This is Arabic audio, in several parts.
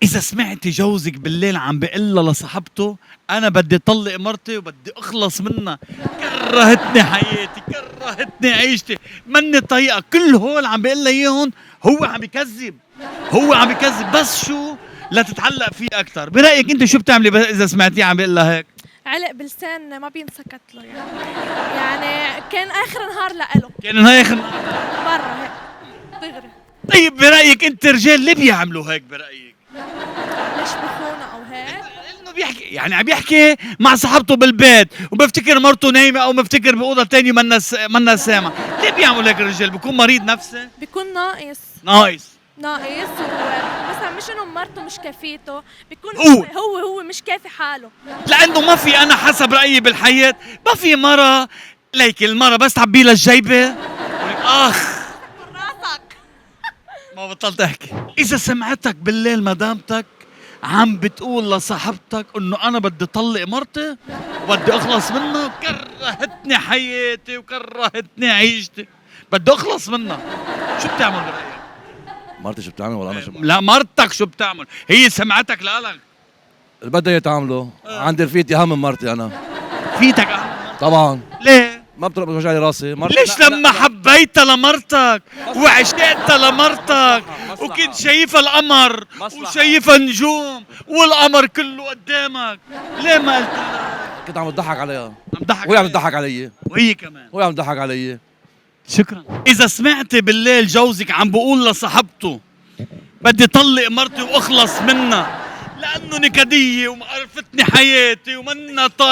إذا سمعتي جوزك بالليل عم بيقلها لصاحبته أنا بدي طلق مرتي وبدي أخلص منها، كرهتني حياتي، كرهتني عيشتي، مني طريقة، كل هول عم بيقلها إياهم، هو عم بيكذب، هو عم بيكذب، بس شو لتتعلق فيه أكتر. برأيك أنت شو بتعملي إذا سمعتيه عم بيقلها هيك؟ علق بلسان ما بينسكت له يعني كان اخر نهار لإله كان هيك. برا هيك دغري. طيب برأيك أنت رجال ليه بيعملوا هيك برأيك؟ ليش بخونه او هيك؟ انه بيحكي يعني عم بيحكي مع صاحبته بالبيت وبفتكر مرته نايمه او بفتكر باوضه ثانيه منا سامع، ليه بيعمل هيك الرجال؟ بيكون مريض نفسي؟ بيكون ناقص نايس. ومثلا مش انه مرته مش كافيته، بيكون هو. هو مش كافي حاله. لانه ما في، انا حسب رايي بالحياه ما في مره ليك المره بس تعبي لها الجيبه ولك اخ راسك. ما بطلت احكي. اذا سمعتك بالليل مدامتك عم بتقول لصاحبتك انه انا بدي طلق مرتي وبدي اخلص منها، كرهتني حياتي وكرهتني عيشتي، بدي اخلص منها، شو بتعمل برايك؟ مرتي شو بتعمل ولا انا شو بعمل؟ لا مرتك شو بتعمل؟ هي سمعتك لالك اللي بدها اياه تعمله. عندي رفيقتي اهم من مرتي انا. فيتك أهم. طبعا ليه؟ ما بتوجع لي راسي مرتي. ليش لما حبيتها لمرتك وعشقتها لمرتك وكنت شايفها القمر وشايفها نجوم والقمر كله قدامك، ليه ما قلت لها؟ كنت عم بضحك عليها عم ضحك وهي عم عليك. تضحك علي وهي كمان. وهي عم تضحك علي. شكرا. إذا سمعتي بالليل جوزك عم بقول لصاحبته بدي طلق مرتي واخلص منها لأنه نكدية ومعرفتني حياتي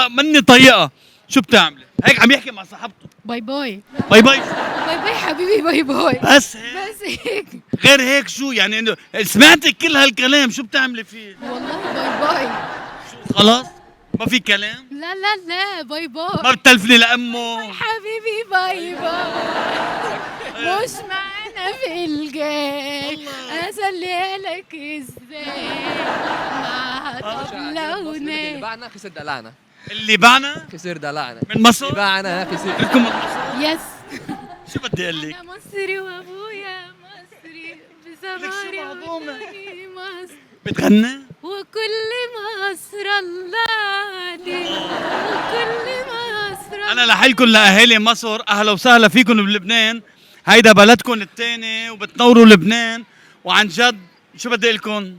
مني طايقة، شو بتعملي؟ هيك عم يحكي مع صاحبته. باي باي باي باي. باي باي حبيبي باي باي بس هيك؟ بس هيك غير هيك شو يعني؟ انه سمعتي كل هالكلام شو بتعملي فيه؟ والله باي باي خلاص ما في كلام؟ لا لا لا باي باي ما بتلفني لأمه؟ حبيبي باي باي مش معانا في الجاي اسلي لك ازاي مع طبلة اللي وناي باعنا خسر دلعنا، اللي باعنا خسر دلعنا، من مصر؟ اللي باعنا خسر. لكم من مصر؟ يس شو بدي اقول لك؟ انا مصري وابويا مصري لك شو بسماري معظومة؟ وأمي مصري بتغني؟ وكل مصر الله عليك وكل مصر انا لحالكم لاهالي مصر اهلا وسهلا فيكم بلبنان، هيدا بلدكم الثاني وبتنوروا لبنان، وعن جد شو بدي اقول لكم؟ ان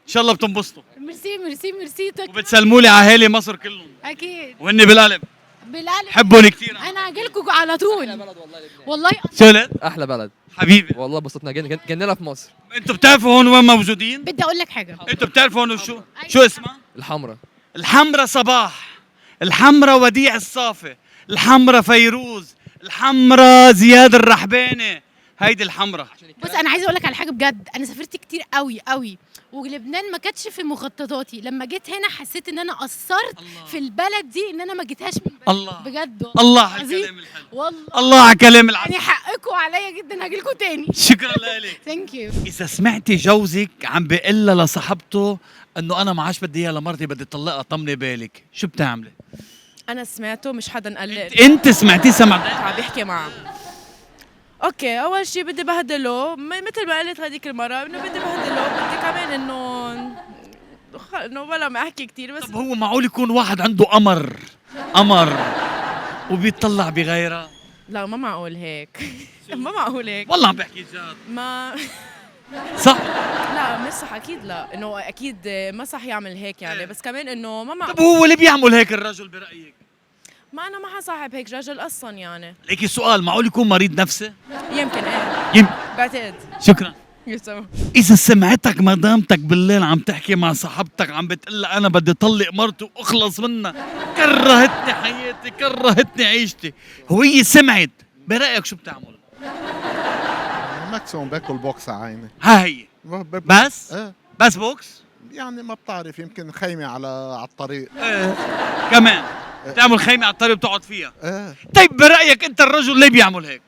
شاء الله بتنبسطوا ميرسي ميرسي ميرسي وبتسلموا لي على اهالي مصر كلهم اكيد وهني بالقلب، بالقلب حبهم كثير. انا هجيلكوا على طول بلد والله لبنان، والله شلت احلى بلد حبيبي. والله، بسطنا جننا في مصر. انتوا بتعرفوا هون وين موجودين؟ بدي اقول لك حاجه انتوا بتعرفوا هون شو اسمها؟ الحمراء الحمرا صباح، الحمرا وديع الصافي، الحمرا فيروز، الحمرا زياد الرحباني، هيدي الحمرا. بص انا عايزه اقول لك على حاجه بجد، انا سافرت كتير قوي قوي ولبنان ما كانتش في مخططاتي، لما جيت هنا حسيت ان انا قصرت في البلد دي ان انا ما جيتهاش من بدري. الله. بجد الله على عظيم. الكلام الحلو، والله الله على كلام العسل. يعني حقكم عليا جدا هجيلكوا تاني. شكرا لك. ثانك يو. إذا سمعتي جوزك عم بيقول لصاحبته إنه أنا ما عادش بدي إياها لمرتي بدي طلقها، طمني بالك، شو بتعملي؟ انا سمعته مش حدا قال لي، أنت سمعتيه سمعت؟ عم بيحكي معه. اوكي اول شيء بدي بهدله مثل ما قلت هذيك المره انه بدي بهدله، بدي كمان انه ولا ما احكي كثير بس. طب هو معقول يكون واحد عنده قمر وبيطلع بغيرها؟ لا ما معقول هيك ما معقول هيك والله عم بحكي جد. ما صح؟ لا مش صح اكيد، لا انه اكيد ما صح يعمل هيك يعني، بس كمان انه ما طب معقول. هو ليه بيعمل هيك الرجل برأيك؟ ما انا ما حصاحب هيك رجل اصلا يعني. ليكي سؤال، معقول يكون مريض نفسي؟ يمكن ايه يم. بعتقد. شكرا. يسلم. إذا سمعتك مدامتك بالليل عم تحكي مع صاحبتك عم بتقلها أنا بدي طلق مرتي وأخلص منها، كرهتني حياتي كرهتني عيشتي، وهي سمعت، برأيك شو بتعمل؟ ماكسيموم باكل بوكس على عيني. ها هي بس؟ ايه بس بوكس؟ يعني ما بتعرف، يمكن خيمة على الطريق. ايه كمان بتعمل خيمة على الطريق بتقعد فيها. ايه طيب برأيك أنت الرجل ليه بيعمل هيك؟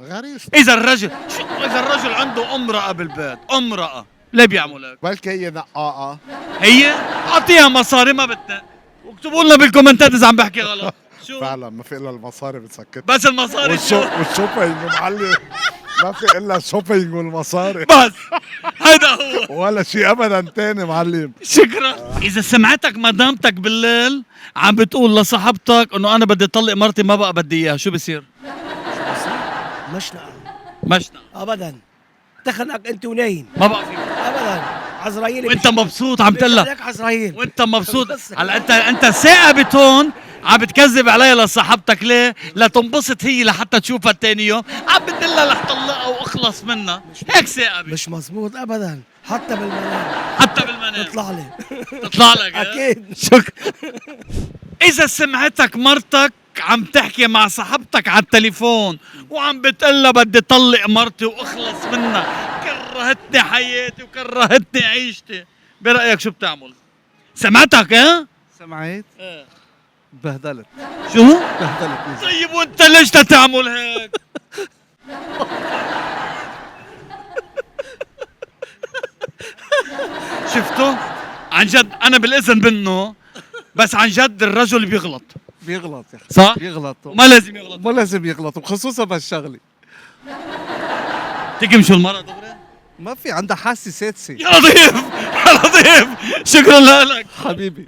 غريزة. إذا الرجل عنده امرأة بالبيت، امرأة ليه بيعمل هيك؟ بلكي هي نقاقة. هي أعطيها مصاري ما بدها، واكتبوا لنا بالكومنتات إذا عم بحكي غلط. شو؟ فعلا ما في إلا المصاري بتسكت. بس المصاري شو؟ والشوفة إنه ما في الا شوبينج والمصاري بس هذا هو. ولا شيء ابدا تاني معلم. شكرا. اذا سمعتك مدامتك بالليل عم بتقول لصاحبتك انه انا بدي اطلق مرتي ما بقى بدي اياها، شو بصير؟ مشنقة مشنا ابدا، تخنقك انت ونايم ما بقى فيك. ابدا. عزرائيل وانت مبسوط عم تقول لها لك عزرائيل وانت مبسوط. هلا انت ثاقبت هون عم بتكذب عليها لصاحبتك ليه؟ لتنبسط هي لحتى تشوفها تاني يوم، عم بتقلها رح طلقها واخلص منها، هيك ثاقبت. مش مزبوط ابدا، حتى بالمنام حتى بالمنام تطلع لي. تطلع لك. اكيد. شكرا. اذا سمعتك مرتك عم تحكي مع صاحبتك على التليفون وعم بتقلها بدي طلق مرتي واخلص منها، كرهتني حياتي وكرهتني عيشتي، برأيك شو بتعمل؟ سمعتك ها؟ سمعت؟ ايه. بهدلت شو؟ بهدلت. طيب وانت ليش تعمل هيك؟ شفتوا؟ عن جد انا بالاذن منه، بس عن جد الرجل بيغلط، بيغلط يا اخي، صح؟ بيغلط وما لازم يغلط. ما لازم يغلط، وخصوصا بهالشغله تقمشوا المرة دغري؟ ما في عندها حاسه سادسه. يا لطيف يا لطيف، شكرا لك حبيبي.